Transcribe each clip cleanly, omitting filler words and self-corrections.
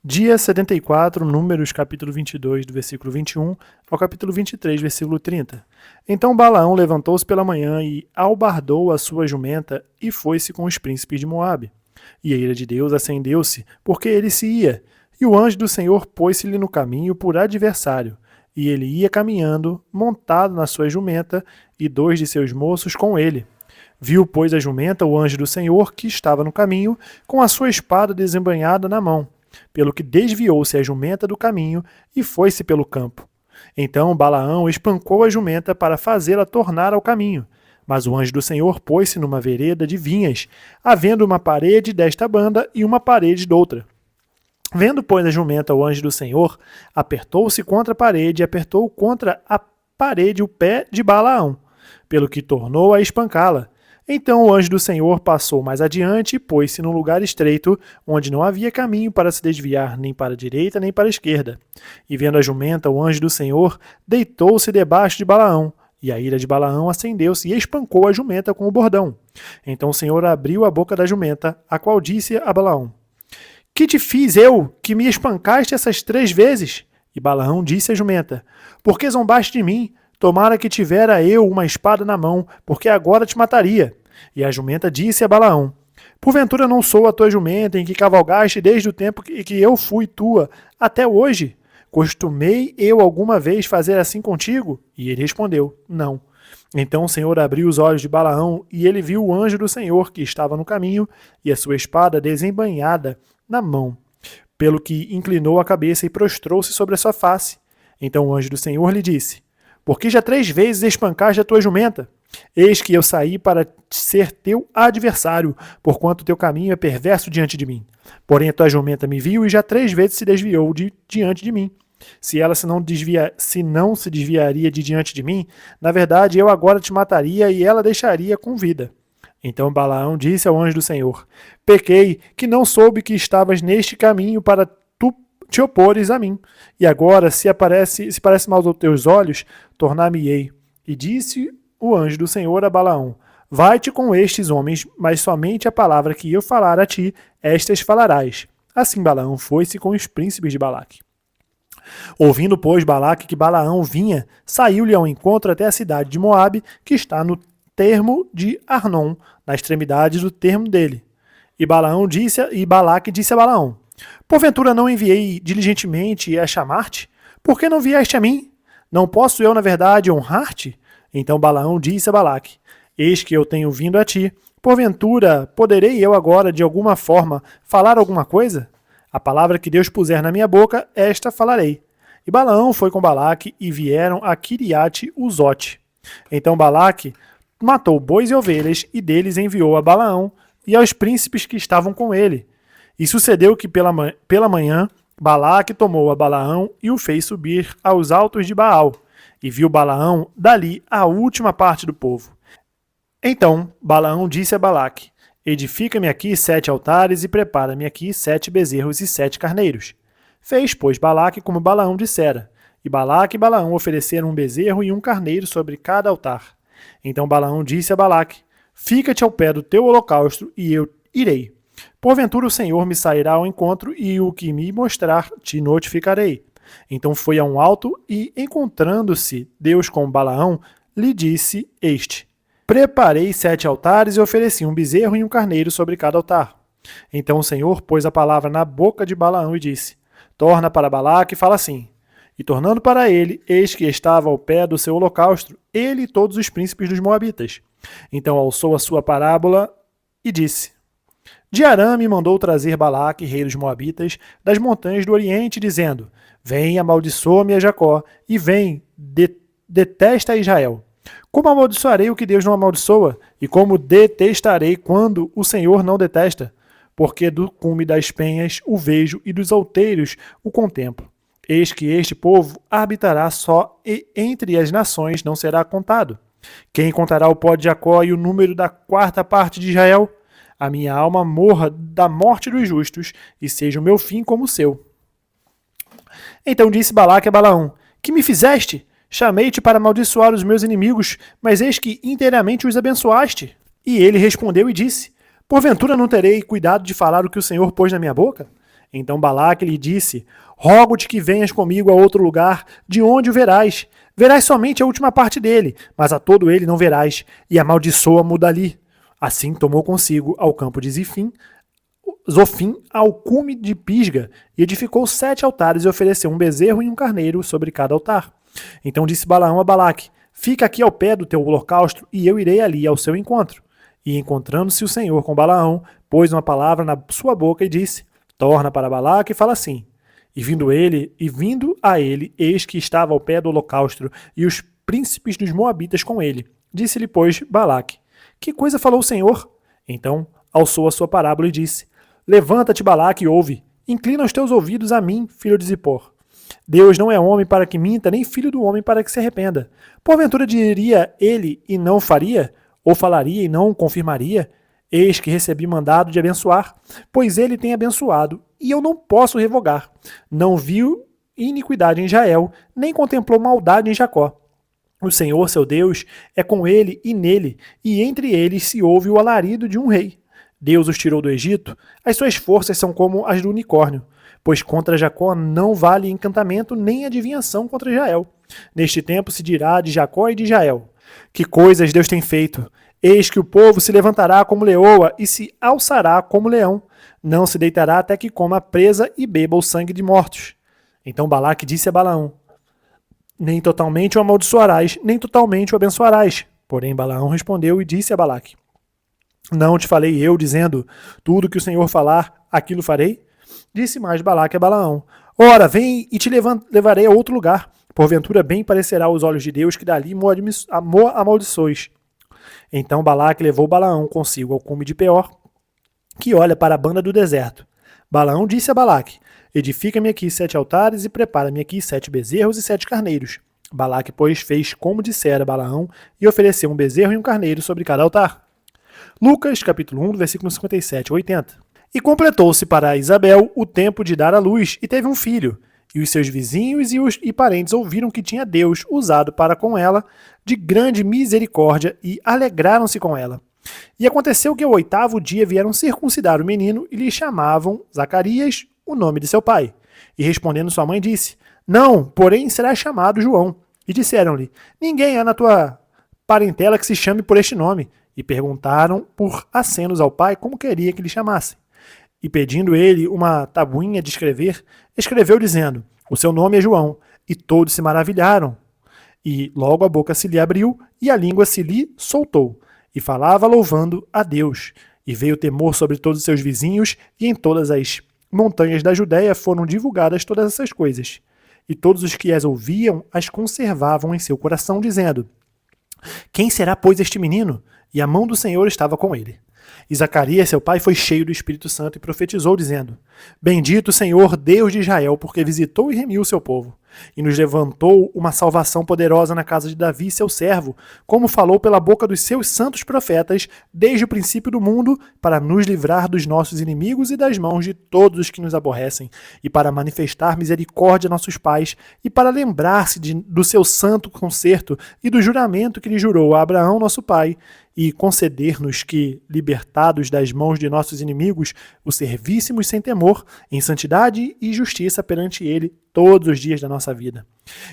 Dia 74, Números, capítulo 22, do versículo 21 ao capítulo 23, versículo 30. Então Balaão levantou-se pela manhã e albardou a sua jumenta e foi-se com os príncipes de Moabe. E a ira de Deus acendeu-se, porque ele se ia, e o anjo do Senhor pôs-se-lhe no caminho por adversário. E ele ia caminhando, montado na sua jumenta, e 2 de seus moços com ele. Viu, pois, a jumenta o anjo do Senhor, que estava no caminho, com a sua espada desembainhada na mão, pelo que desviou-se a jumenta do caminho e foi-se pelo campo. Então Balaão espancou a jumenta para fazê-la tornar ao caminho. Mas o anjo do Senhor pôs-se numa vereda de vinhas, havendo uma parede desta banda e uma parede doutra. Vendo, pois, a jumenta o anjo do Senhor, apertou-se contra a parede e apertou contra a parede o pé de Balaão, pelo que tornou a espancá-la. Então o anjo do Senhor passou mais adiante e pôs-se num lugar estreito, onde não havia caminho para se desviar nem para a direita nem para a esquerda. E vendo a jumenta, o anjo do Senhor deitou-se debaixo de Balaão, e a ira de Balaão acendeu-se e espancou a jumenta com o bordão. Então o Senhor abriu a boca da jumenta, a qual disse a Balaão: Que te fiz eu, que me espancaste essas 3 vezes? E Balaão disse à jumenta: Por que zombaste de mim? Tomara que tivera eu uma espada na mão, porque agora te mataria. E a jumenta disse a Balaão: Porventura não sou a tua jumenta em que cavalgaste desde o tempo que eu fui tua até hoje? Costumei eu alguma vez fazer assim contigo? E ele respondeu: Não. Então o Senhor abriu os olhos de Balaão, e ele viu o anjo do Senhor que estava no caminho, e a sua espada desembainhada na mão, pelo que inclinou a cabeça e prostrou-se sobre a sua face. Então o anjo do Senhor lhe disse: Porque já 3 vezes espancaste a tua jumenta? Eis que eu saí para ser teu adversário, porquanto teu caminho é perverso diante de mim. Porém a tua jumenta me viu e já 3 vezes se desviou diante de mim. Se ela se não se desviaria de diante de mim, na verdade eu agora te mataria e ela deixaria com vida. Então Balaão disse ao anjo do Senhor: Pequei, que não soube que estavas neste caminho para tu te opores a mim. E agora, se parece mal aos teus olhos, tornar-me-ei. E disse o anjo do Senhor a Balaão: Vai-te com estes homens, mas somente a palavra que eu falar a ti, estas falarás. Assim Balaão foi-se com os príncipes de Balaque. Ouvindo, pois, Balaque que Balaão vinha, saiu-lhe ao encontro até a cidade de Moabe, que está no termo de Arnon, na extremidade do termo dele. E Balaque disse a Balaão: Porventura não enviei diligentemente a chamar-te? Por que não vieste a mim? Não posso eu, na verdade, honrar-te? Então Balaão disse a Balaque: Eis que eu tenho vindo a ti. Porventura, poderei eu agora, de alguma forma, falar alguma coisa? A palavra que Deus puser na minha boca, esta falarei. E Balaão foi com Balaque e vieram a Quiriate-Uzote. Então Balaque matou bois e ovelhas, e deles enviou a Balaão e aos príncipes que estavam com ele. E sucedeu que pela manhã Balaque tomou a Balaão e o fez subir aos altos de Baal, e viu Balaão dali a última parte do povo. Então Balaão disse a Balaque: Edifica-me aqui 7 altares e prepara-me aqui 7 bezerros e 7 carneiros. Fez, pois, Balaque como Balaão dissera, e Balaque e Balaão ofereceram um bezerro e um carneiro sobre cada altar. Então Balaão disse a Balaque: Fica-te ao pé do teu holocausto, e eu irei. Porventura o Senhor me sairá ao encontro, e o que me mostrar te notificarei. Então foi a um alto, e, encontrando-se Deus com Balaão, lhe disse este: Preparei 7 altares e ofereci um bezerro e um carneiro sobre cada altar. Então o Senhor pôs a palavra na boca de Balaão e disse: Torna para Balaque e fala assim. E tornando para ele, eis que estava ao pé do seu holocausto, ele e todos os príncipes dos Moabitas. Então alçou a sua parábola e disse: De Arã me mandou trazer Balaque, rei dos Moabitas, das montanhas do Oriente, dizendo: Vem, amaldiçoa-me a Jacó, e vem, detesta a Israel. Como amaldiçoarei o que Deus não amaldiçoa? E como detestarei quando o Senhor não detesta? Porque do cume das penhas o vejo e dos outeiros o contemplo. Eis que este povo habitará só e entre as nações não será contado. Quem contará o pó de Jacó e o número da 4ª parte de Israel? A minha alma morra da morte dos justos e seja o meu fim como o seu. Então disse Balaque a Balaão: Que me fizeste? Chamei-te para amaldiçoar os meus inimigos, mas eis que inteiramente os abençoaste. E ele respondeu e disse: Porventura não terei cuidado de falar o que o Senhor pôs na minha boca? Então Balaque lhe disse: rogo-te que venhas comigo a outro lugar, de onde o verás. Verás somente a última parte dele, mas a todo ele não verás, e amaldiçoa-mo dali. Assim tomou consigo ao campo de Zofim, ao cume de Pisga, e edificou 7 altares e ofereceu um bezerro e um carneiro sobre cada altar. Então disse Balaão a Balaque: fica aqui ao pé do teu holocausto, e eu irei ali ao seu encontro. E encontrando-se o Senhor com Balaão, pôs uma palavra na sua boca e disse: torna para Balaque e fala assim. E vindo a ele, eis que estava ao pé do holocausto, e os príncipes dos moabitas com ele. Disse-lhe, pois, Balaque: que coisa falou o Senhor? Então alçou a sua parábola e disse: levanta-te, Balaque, e ouve. Inclina os teus ouvidos a mim, filho de Zippor. Deus não é homem para que minta, nem filho do homem para que se arrependa. Porventura diria ele e não faria? Ou falaria e não confirmaria? Eis que recebi mandado de abençoar, pois ele tem abençoado, e eu não posso revogar. Não viu iniquidade em Israel, nem contemplou maldade em Jacó. O Senhor, seu Deus, é com ele e nele, e entre eles se ouve o alarido de um rei. Deus os tirou do Egito, as suas forças são como as do unicórnio, pois contra Jacó não vale encantamento nem adivinhação contra Israel. Neste tempo se dirá de Jacó e de Israel: que coisas Deus tem feito! Eis que o povo se levantará como leoa e se alçará como leão. Não se deitará até que coma a presa e beba o sangue de mortos. Então Balaque disse a Balaão: nem totalmente o amaldiçoarás, nem totalmente o abençoarás. Porém Balaão respondeu e disse a Balaque: não te falei eu, dizendo, tudo que o Senhor falar, aquilo farei? Disse mais Balaque a Balaão: ora, vem e te levarei a outro lugar. Porventura bem parecerá aos olhos de Deus que dali amaldiçoes. Então Balaque levou Balaão consigo ao cume de Peor, que olha para a banda do deserto. Balaão disse a Balaque: edifica-me aqui 7 altares e prepara-me aqui 7 bezerros e 7 carneiros. Balaque, pois, fez como dissera Balaão e ofereceu um bezerro e um carneiro sobre cada altar. Lucas, capítulo 1, versículo 57 a 80. E completou-se para Isabel o tempo de dar à luz, e teve um filho. E os seus vizinhos e parentes ouviram que tinha Deus usado para com ela de grande misericórdia e alegraram-se com ela. E aconteceu que ao 8º dia vieram circuncidar o menino e lhe chamavam Zacarias, o nome de seu pai. E respondendo sua mãe disse: não, porém será chamado João. E disseram-lhe: ninguém há na tua parentela que se chame por este nome. E perguntaram por acenos ao pai como queria que lhe chamassem. E pedindo ele uma tabuinha de escrever, escreveu dizendo: o seu nome é João. E todos se maravilharam. E logo a boca se lhe abriu e a língua se lhe soltou. E falava louvando a Deus. E veio temor sobre todos os seus vizinhos, e em todas as montanhas da Judéia foram divulgadas todas essas coisas. E todos os que as ouviam as conservavam em seu coração, dizendo: quem será, pois, este menino? E a mão do Senhor estava com ele. E Zacarias, seu pai, foi cheio do Espírito Santo e profetizou, dizendo: bendito o Senhor, Deus de Israel, porque visitou e remiu o seu povo. E nos levantou uma salvação poderosa na casa de Davi, seu servo, como falou pela boca dos seus santos profetas, desde o princípio do mundo, para nos livrar dos nossos inimigos e das mãos de todos os que nos aborrecem, e para manifestar misericórdia a nossos pais, e para lembrar-se do seu santo concerto e do juramento que lhe jurou a Abraão, nosso pai, e conceder-nos que, libertados das mãos de nossos inimigos, o servíssemos sem temor, em santidade e justiça perante ele todos os dias da nossa vida.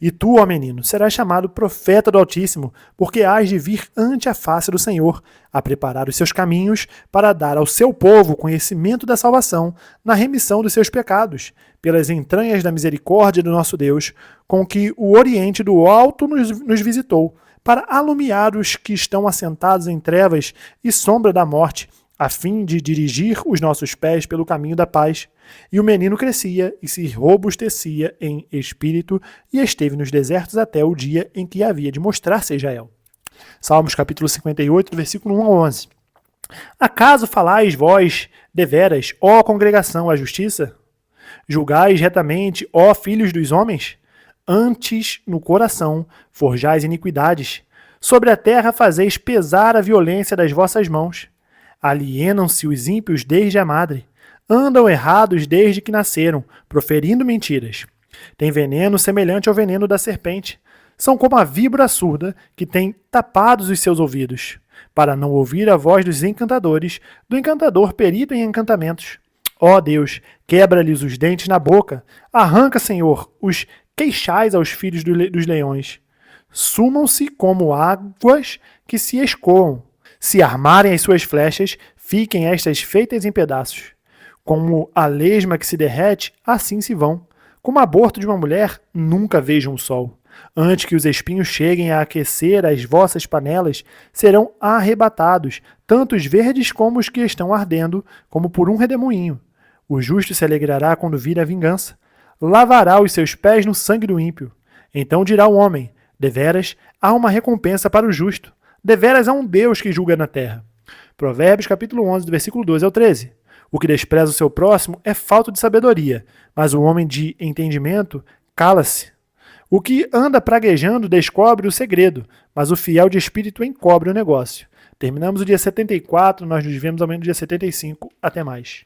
E tu, ó menino, serás chamado profeta do Altíssimo, porque hás de vir ante a face do Senhor, a preparar os seus caminhos, para dar ao seu povo conhecimento da salvação, na remissão dos seus pecados, pelas entranhas da misericórdia do nosso Deus, com que o Oriente do Alto nos visitou, para alumiar os que estão assentados em trevas e sombra da morte, a fim de dirigir os nossos pés pelo caminho da paz. E o menino crescia e se robustecia em espírito e esteve nos desertos até o dia em que havia de mostrar-se a Israel. Salmos capítulo 58, versículo 1 a 11. Acaso falais vós, deveras, ó congregação, a justiça? Julgais retamente, ó filhos dos homens? Antes, no coração, forjais iniquidades. Sobre a terra fazeis pesar a violência das vossas mãos. Alienam-se os ímpios desde a madre. Andam errados desde que nasceram, proferindo mentiras. Têm veneno semelhante ao veneno da serpente. São como a víbora surda, que tem tapados os seus ouvidos, para não ouvir a voz dos encantadores, do encantador perito em encantamentos. Ó Deus, quebra-lhes os dentes na boca. Arranca, Senhor, os queixais aos filhos dos leões. Sumam-se como águas que se escoam. Se armarem as suas flechas, fiquem estas feitas em pedaços. Como a lesma que se derrete, assim se vão. Como aborto de uma mulher, nunca vejam o sol. Antes que os espinhos cheguem a aquecer as vossas panelas, serão arrebatados, tanto os verdes como os que estão ardendo, como por um redemoinho. O justo se alegrará quando vir a vingança. Lavará os seus pés no sangue do ímpio. Então dirá o homem: deveras, há uma recompensa para o justo. Deveras há um Deus que julga na terra. Provérbios capítulo 11, do versículo 12 ao 13. O que despreza o seu próximo é falta de sabedoria, mas o homem de entendimento cala-se. O que anda praguejando descobre o segredo, mas o fiel de espírito encobre o negócio. Terminamos o dia 74, nós nos vemos amanhã no dia 75. Até mais.